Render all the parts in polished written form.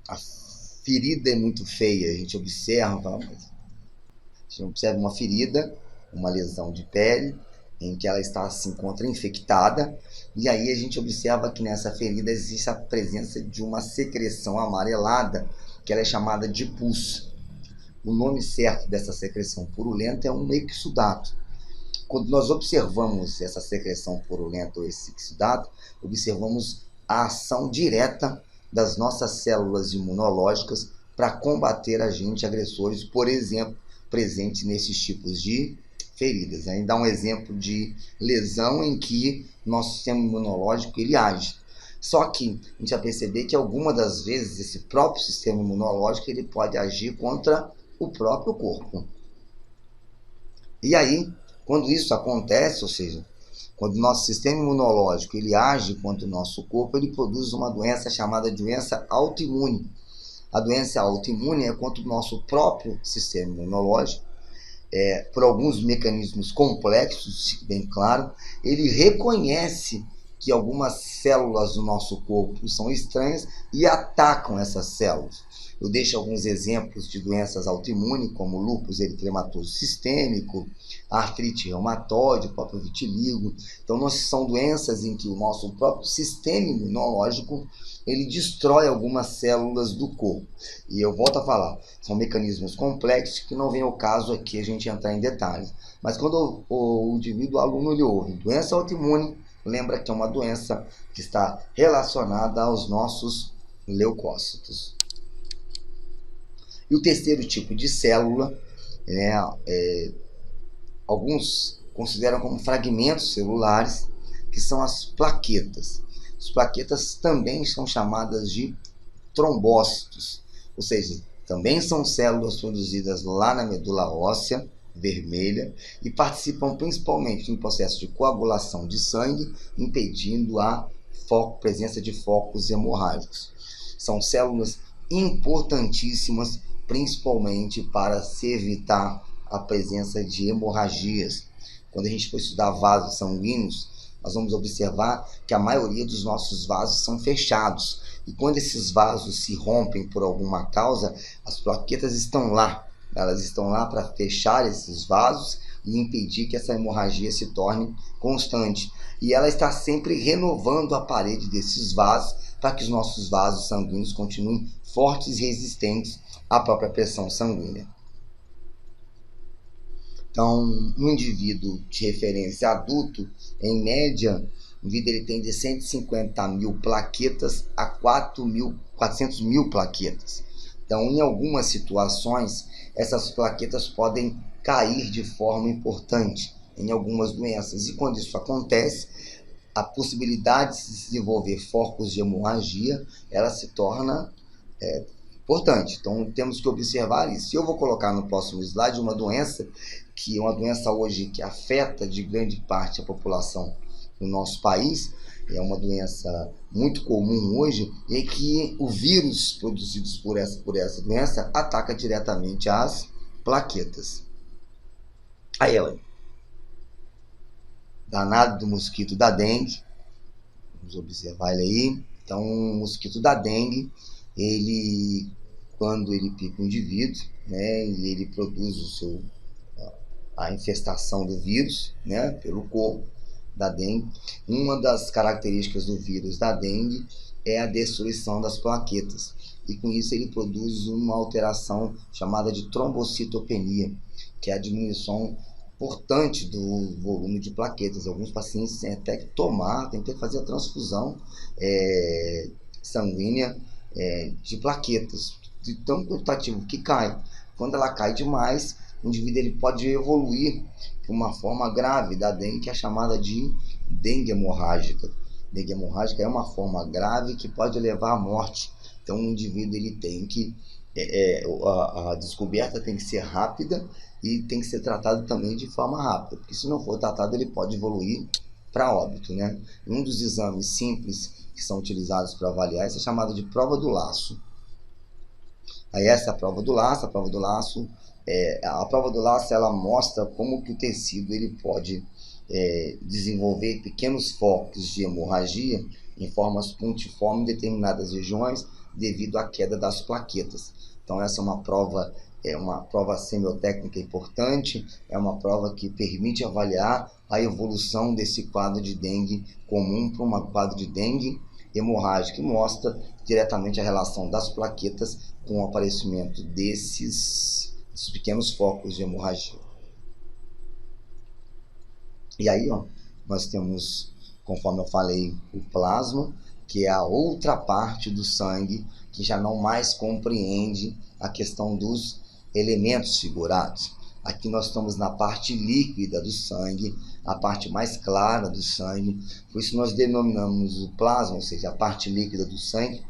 a ferida é muito feia, a gente observa, uma ferida, uma lesão de pele, em que ela está se encontra infectada, e aí a gente observa que nessa ferida existe a presença de uma secreção amarelada, que ela é chamada de pus. O nome certo dessa secreção purulenta é um exudato. Quando nós observamos essa secreção purulenta ou esse exudato, observamos a ação direta das nossas células imunológicas para combater agentes agressores, por exemplo, presentes nesses tipos de feridas. A gente dá um exemplo de lesão em que nosso sistema imunológico ele age. Só que a gente vai perceber que algumas das vezes esse próprio sistema imunológico ele pode agir contra o próprio corpo. E aí, quando isso acontece, ou seja, quando o nosso sistema imunológico ele age contra o nosso corpo, ele produz uma doença chamada doença autoimune. A doença autoimune é contra o nosso próprio sistema imunológico, por alguns mecanismos complexos, bem claro, ele reconhece que algumas células do nosso corpo são estranhas e atacam essas células. Eu deixo alguns exemplos de doenças autoimunes, como lúpus eritematoso sistêmico, artrite reumatoide, o próprio vitiligo. Então, são doenças em que o nosso próprio sistema imunológico ele destrói algumas células do corpo. E eu volto a falar, são mecanismos complexos que não vem ao caso aqui a gente entrar em detalhes. Mas quando o indivíduo, o aluno, ele ouve doença autoimune, lembra que é uma doença que está relacionada aos nossos leucócitos. E o terceiro tipo de célula, né, alguns consideram como fragmentos celulares, que são as plaquetas. As plaquetas também são chamadas de trombócitos, ou seja, também são células produzidas lá na medula óssea vermelha e participam principalmente no processo de coagulação de sangue, impedindo a presença de focos hemorrágicos. São células importantíssimas, principalmente para se evitar a presença de hemorragias. Quando a gente for estudar vasos sanguíneos, nós vamos observar que a maioria dos nossos vasos são fechados. E quando esses vasos se rompem por alguma causa, as plaquetas estão lá. Elas estão lá para fechar esses vasos e impedir que essa hemorragia se torne constante. E ela está sempre renovando a parede desses vasos para que os nossos vasos sanguíneos continuem fortes e resistentes à própria pressão sanguínea. Então, um indivíduo de referência adulto, em média, em vida ele tem de 150 mil plaquetas a 400 mil plaquetas. Então, em algumas situações, essas plaquetas podem cair de forma importante em algumas doenças. E quando isso acontece, a possibilidade de se desenvolver focos de hemorragia, ela se torna importante. Então, temos que observar isso. Eu vou colocar no próximo slide uma doença que é uma doença hoje que afeta de grande parte a população do nosso país, é uma doença muito comum hoje, e que o vírus produzido por essa doença ataca diretamente as plaquetas. Aí, ela, danado do mosquito da dengue, vamos observar ele aí. Então, o mosquito da dengue, ele, quando ele pica o indivíduo, né, e ele produz a infestação do vírus, né, pelo corpo da dengue. Uma das características do vírus da dengue é a destruição das plaquetas. E com isso ele produz uma alteração chamada de trombocitopenia, que é a diminuição importante do volume de plaquetas. Alguns pacientes têm até que tomar, têm que fazer a transfusão sanguínea de plaquetas, de tão quantitativo que cai. Quando ela cai demais, o indivíduo ele pode evoluir para uma forma grave da dengue, que é chamada de dengue hemorrágica. Dengue hemorrágica é uma forma grave que pode levar à morte. Então, o indivíduo ele tem que a descoberta tem que ser rápida e tem que ser tratado também de forma rápida, porque se não for tratado ele pode evoluir para óbito, né? Um dos exames simples que são utilizados para avaliar é chamada de prova do laço. Aí essa é a prova do laço. A prova do laço ela mostra como que o tecido ele pode desenvolver pequenos focos de hemorragia em formas pontiformes em determinadas regiões devido à queda das plaquetas. Então essa é uma prova semiotécnica importante, é uma prova que permite avaliar a evolução desse quadro de dengue comum para um quadro de dengue hemorrágica, que mostra diretamente a relação das plaquetas com o aparecimento desses pequenos focos de hemorragia. E aí, ó, nós temos, conforme eu falei, o plasma, que é a outra parte do sangue que já não mais compreende a questão dos elementos figurados. Aqui nós estamos na parte líquida do sangue, a parte mais clara do sangue, por isso nós denominamos o plasma, ou seja, a parte líquida do sangue,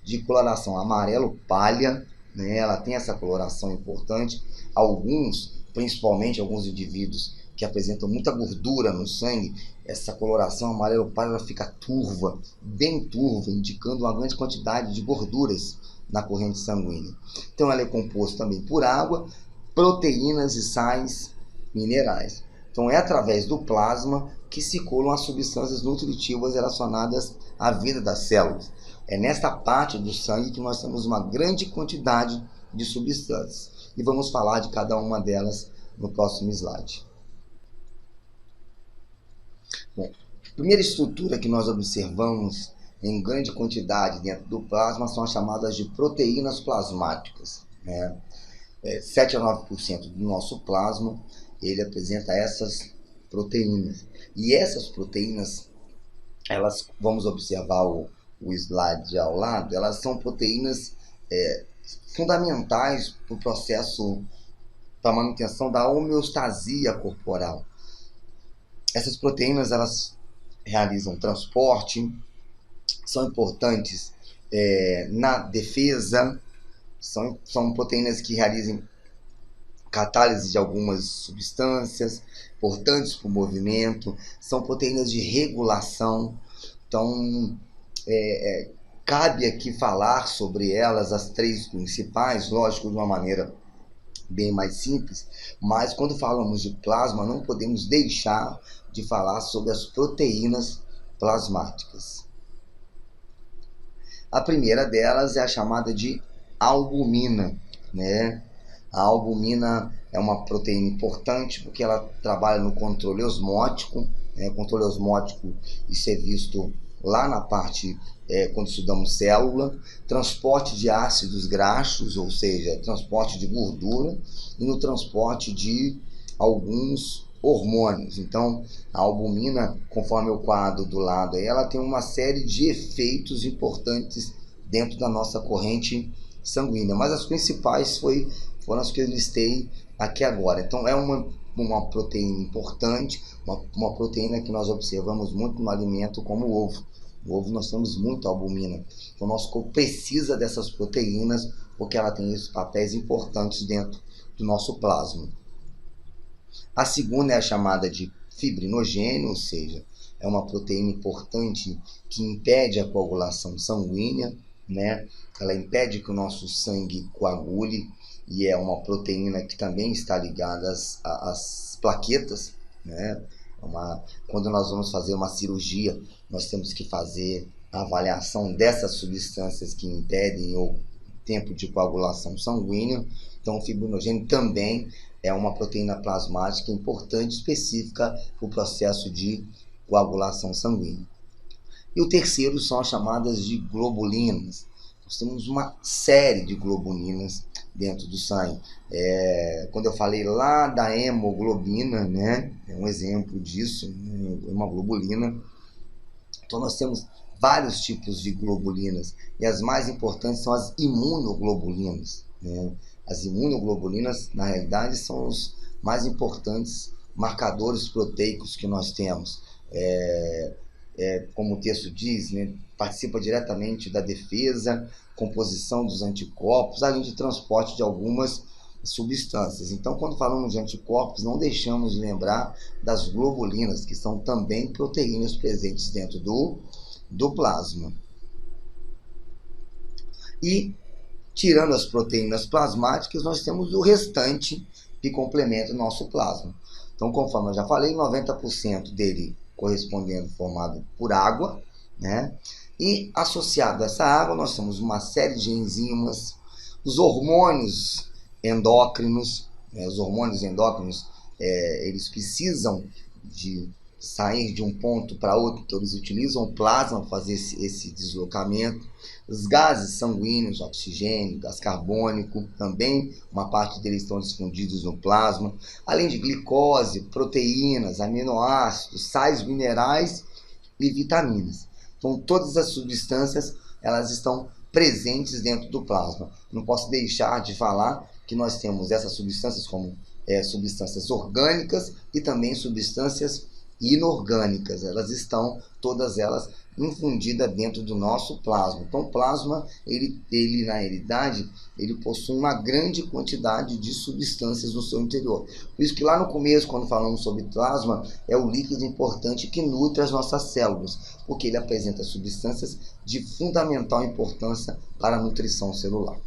de coloração amarelo palha, né? Ela tem essa coloração importante. Alguns, principalmente alguns indivíduos que apresentam muita gordura no sangue, essa coloração amarelo palha fica turva, bem turva, indicando uma grande quantidade de gorduras na corrente sanguínea. Então ela é composta também por água, proteínas e sais minerais. Então é através do plasma que circulam as substâncias nutritivas relacionadas à vida das células. É nesta parte do sangue que nós temos uma grande quantidade de substâncias. E vamos falar de cada uma delas no próximo slide. Bom, a primeira estrutura que nós observamos em grande quantidade dentro do plasma são as chamadas de proteínas plasmáticas, né? 7 a 9% do nosso plasma, ele apresenta essas proteínas. E essas proteínas, elas, vamos observar o slide ao lado, elas são proteínas fundamentais para o processo, para a manutenção da homeostasia corporal. Essas proteínas, elas realizam transporte, são importantes na defesa, são proteínas que realizam catálise de algumas substâncias, importantes para o movimento, são proteínas de regulação. Então, cabe aqui falar sobre elas, as três principais, lógico, de uma maneira bem mais simples, mas quando falamos de plasma, não podemos deixar de falar sobre as proteínas plasmáticas. A primeira delas é a chamada de albumina, né? A albumina é uma proteína importante porque ela trabalha no controle osmótico, controle osmótico, isso é visto lá na parte, quando estudamos célula, transporte de ácidos graxos, ou seja, transporte de gordura, e no transporte de alguns hormônios. Então, a albumina, conforme o quadro do lado aí, ela tem uma série de efeitos importantes dentro da nossa corrente sanguínea, mas as principais foram as que eu listei aqui agora. Então, é uma proteína importante, uma proteína que nós observamos muito no alimento, como o ovo. No ovo nós temos muita albumina. Então, o nosso corpo precisa dessas proteínas, porque ela tem esses papéis importantes dentro do nosso plasma. A segunda é a chamada de fibrinogênio, ou seja, é uma proteína importante que impede a coagulação sanguínea, né? Ela impede que o nosso sangue coagule, e é uma proteína que também está ligada às plaquetas, né? Quando nós vamos fazer uma cirurgia, nós temos que fazer a avaliação dessas substâncias que impedem o tempo de coagulação sanguínea. Então, o fibrinogênio também é uma proteína plasmática importante, específica para o processo de coagulação sanguínea. E o terceiro são as chamadas de globulinas. Nós temos uma série de globulinas dentro do sangue. Quando eu falei lá da hemoglobina, né, é um exemplo disso, né, uma globulina. Então nós temos vários tipos de globulinas, e as mais importantes são as imunoglobulinas, né? As imunoglobulinas, na realidade, são os mais importantes marcadores proteicos que nós temos. Como o texto diz, né, participa diretamente da defesa, composição dos anticorpos, além de transporte de algumas substâncias. Então, quando falamos de anticorpos, não deixamos de lembrar das globulinas, que são também proteínas presentes dentro do plasma. E, tirando as proteínas plasmáticas, nós temos o restante que complementa o nosso plasma. Então, conforme eu já falei, 90% dele correspondendo formado por água, né? E associado a essa água, nós temos uma série de enzimas, os hormônios endócrinos, né? Os hormônios endócrinos, eles precisam de sair de um ponto para outro, então eles utilizam o plasma para fazer esse deslocamento. Os gases sanguíneos, oxigênio, gás carbônico, também uma parte deles estão escondidos no plasma, além de glicose, proteínas, aminoácidos, sais minerais e vitaminas. Então, todas as substâncias, elas estão presentes dentro do plasma. Não posso deixar de falar que nós temos essas substâncias como substâncias orgânicas e também substâncias inorgânicas. Elas estão, todas elas, infundidas dentro do nosso plasma. Então, o plasma, ele na realidade, ele possui uma grande quantidade de substâncias no seu interior. Por isso que lá no começo, quando falamos sobre plasma, é o líquido importante que nutre as nossas células, porque ele apresenta substâncias de fundamental importância para a nutrição celular.